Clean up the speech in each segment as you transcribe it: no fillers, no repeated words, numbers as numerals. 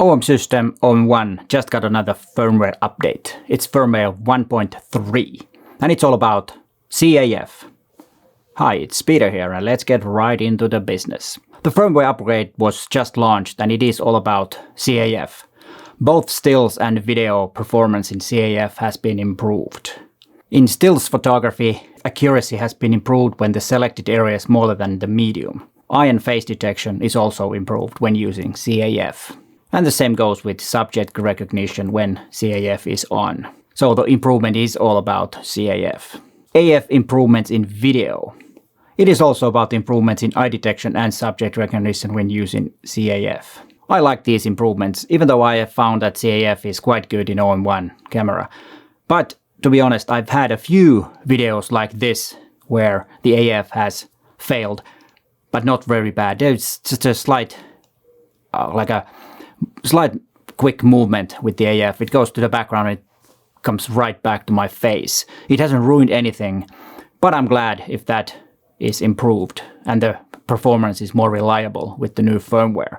OM system OM-1 just got another firmware update. It's firmware 1.3 and it's all about CAF. Hi, it's Peter here and let's get right into the business. The firmware upgrade was just launched and it is all about CAF. Both stills and video performance in CAF has been improved. In stills photography, accuracy has been improved when the selected area is smaller than the medium. Eye and face detection is also improved when using CAF. And the same goes with subject recognition when CAF is on. So the improvement is all about CAF. AF improvements in video. It is also about improvements in eye detection and subject recognition when using CAF. I like these improvements, even though I have found that CAF is quite good in OM-1 camera. But to be honest, I've had a few videos like this where the AF has failed, but not very bad. There's just a slight quick movement with the AF. It goes to the background and it comes right back to my face. It hasn't ruined anything, but I'm glad if that is improved and the performance is more reliable with the new firmware.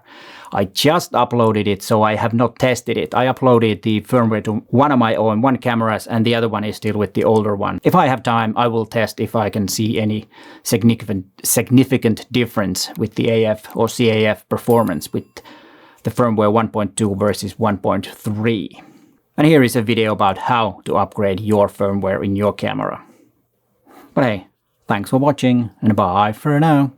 I just uploaded it, so I have not tested it. I uploaded the firmware to one of my OM-1 cameras and the other one is still with the older one. If I have time, I will test if I can see any significant difference with the AF or CAF performance with the firmware 1.2 versus 1.3. And here is a video about how to upgrade your firmware in your camera. But hey, thanks for watching and bye for now.